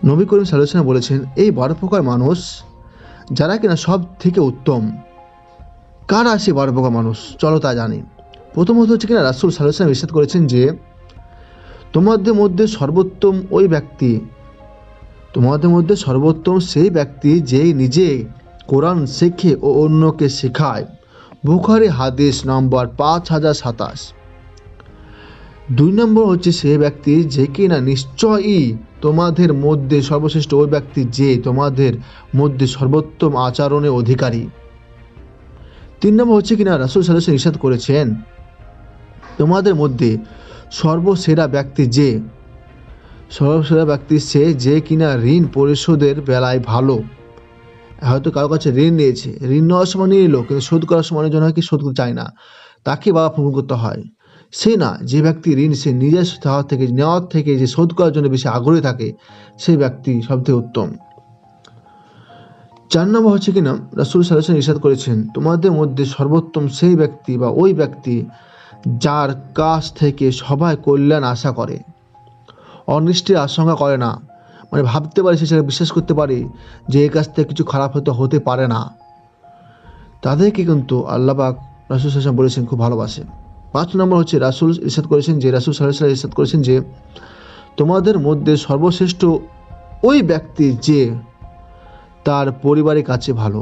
নবী করিম সাল্লাল্লাহু আলাইহি ওয়াসাল্লাম বলেছেন, এই 12 প্রকার মানুষ যারা কিনা সব থেকে উত্তম। কারা সেই 12 প্রকার মানুষ? চলো তা জানি। প্রথমত হচ্ছে কিনা রাসূল সাল্লাল্লাহু আলাইহি ওয়াসাল্লাম ইরশাদ করেছেন যে, তোমাদের মধ্যে সর্বোত্তম ওই ব্যক্তি, তোমাদের মধ্যে সর্বোত্তম সেই ব্যক্তি যে নিজে কোরআন শেখে ও অন্যকে শেখায়। বুখারী হাদিস নম্বর 5027। 2 নম্বর হচ্ছে সেই ব্যক্তি যে কিনা নিশ্চয়ই তোমাদের মধ্যে সর্বশ্রেষ্ঠ ওই ব্যক্তি যে তোমাদের মধ্যে সর্বোত্তম আচরণের অধিকারী। 3 নম্বর হচ্ছে কিনা রাসূল সাল্লাল্লাহু আলাইহি ওয়াসাল্লাম ইরশাদ করেছেন, তোমাদের মধ্যে সর্বসেরা ব্যক্তি সে যে কিনা ঋণ পরিশোধের বেলায় ভালো। হয়তো কারো কাছে ঋণ নিয়েছে, ঋণ নেওয়ার সময় নিয়ে নিল, কিন্তু শোধ করার সময় জন্য কি শোধ করতে চায় না, তাকে বাবা ফোন করতে হয়। সে না, যে ব্যক্তি ঋণ সে নিজের থেকে নেওয়ার থেকে যে শোধ করার জন্য বেশি আগ্রহী থাকে, সেই ব্যক্তি সবথেকে উত্তম। 4 নম্বর হচ্ছে কিনা রাসূল সাল্লাল্লাহু আলাইহি ওয়াসাল্লাম ইরশাদ করেছেন, তোমাদের মধ্যে সর্বোত্তম সেই ব্যক্তি বা ওই ব্যক্তি যার কাছ থেকে সবাই কল্যাণ আশা করে, অনিষ্টের আশঙ্কা করে না। মানে ভাবতে পারে, সে বিশ্বাস করতে পারে যে এর কাছ থেকে কিছু খারাপ হতে পারে না। তাদেরকে কিন্তু আল্লাহ পাক রাসূল সাল্লাল্লাহু আলাইহি ওয়াসাল্লাম বলেছেন খুব ভালোবাসে। 5 নম্বর হচ্ছে রাসূল ইরশাদ করেছেন যে তোমাদের মধ্যে সর্বশ্রেষ্ঠ ওই ব্যক্তি যে তার পরিবারের কাছে ভালো।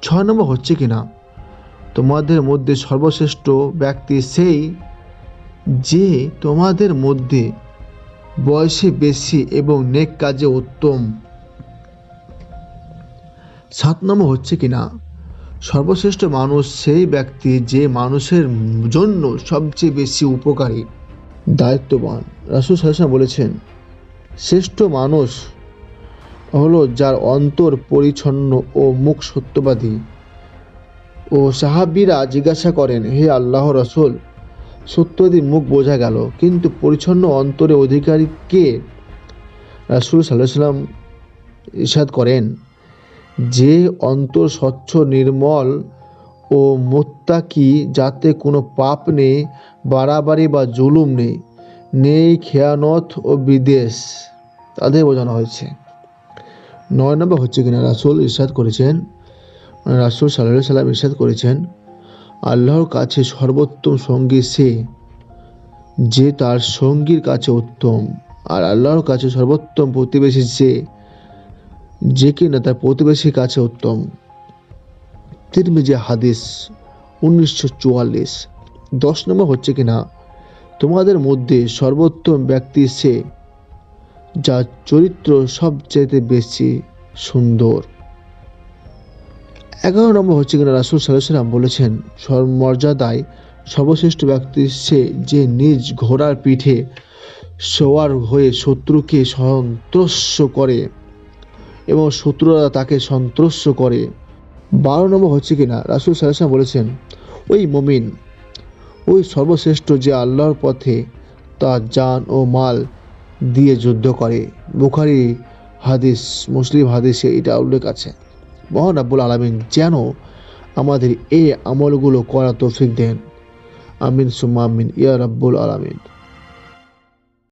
6 নম্বর হচ্ছে কিনা তোমাদের মধ্যে সর্বশ্রেষ্ঠ ব্যক্তি সেই যে তোমাদের মধ্যে বয়সে বেশি এবং নেক কাজে উত্তম। 7 নম্বর হচ্ছে কিনা সর্বশ্রেষ্ঠ মানুষ সেই ব্যক্তি যে মানুষের জন্য সবচেয়ে বেশি উপকারী, দায়িত্ববান। রাসূল সাল্লাল্লাহু আলাইহি ওয়াসাল্লাম বলেছেন, শ্রেষ্ঠ মানুষ হলো যার অন্তর পরিচ্ছন্ন ও মুখ সত্যবাদী। ও সাহাবীরা জিজ্ঞাসা করেন, হে আল্লাহর রাসূল, সত্যবাদী মুখ বোঝা গেল, কিন্তু পরিচ্ছন্ন অন্তরের অধিকারী কে? রাসূল সাল্লাল্লাহু আলাইহি ওয়াসাল্লাম ইরশাদ করেন, যে অন্তর স্বচ্ছ, নির্মল ও মুত্তাকি, যাতে কোনো পাপ নেই, বাড়াবাড়ি বা জুলুম নেই খেয়ানত ও বিদ্বেষ, তাদের বোঝানো হয়েছে। 9 নম্বর হচ্ছে কিনা রাসূল সাল্লাল্লাহু আলাইহি ওয়াসাল্লাম ইরশাদ করেছেন, আল্লাহর কাছে সর্বোত্তম সঙ্গী সে যে তার সঙ্গীর কাছে উত্তম, আর আল্লাহর কাছে সর্বোত্তম প্রতিবেশী যে কিনা তার প্রতিবেশীর কাছে উত্তম। তিরমিজি হাদিস 1944। 10 নম্বর হচ্ছে কিনা তোমাদের মধ্যে সর্বোত্তম ব্যক্তি সে যার চরিত্র সবচেয়ে বেশি সুন্দর। 11 নম্বর হচ্ছে কিনা রাসূল সাল্লাল্লাহু আলাইহি ওয়াসাল্লাম বলেছেন, মর্যাদায় সর্বশ্রেষ্ঠ ব্যক্তি সে যে নিজ ঘোড়ার পিঠে সওয়ার হয়ে শত্রুকে সন্ত্রস্ত করে এবং শত্রুরা তাকে সন্ত্রস্ত করে। 12 নম্বর হচ্ছে কিনা রাসূল সাল্লাল্লাহু আলাইহি ওয়াসাল্লাম বলেছেন, ওই মুমিন ওই সর্বশ্রেষ্ঠ যে আল্লাহর পথে তার জান ও মাল দিয়ে যুদ্ধ করে। বুখারী হাদিস, মুসলিম হাদিসে এটা উল্লেখ আছে। মহান রব্বুল আলামিন যেন আমাদের এই আমলগুলো করার তৌফিক দেন। আমিন সুম্মা আমিন ইয়া রব্বুল আলামিন।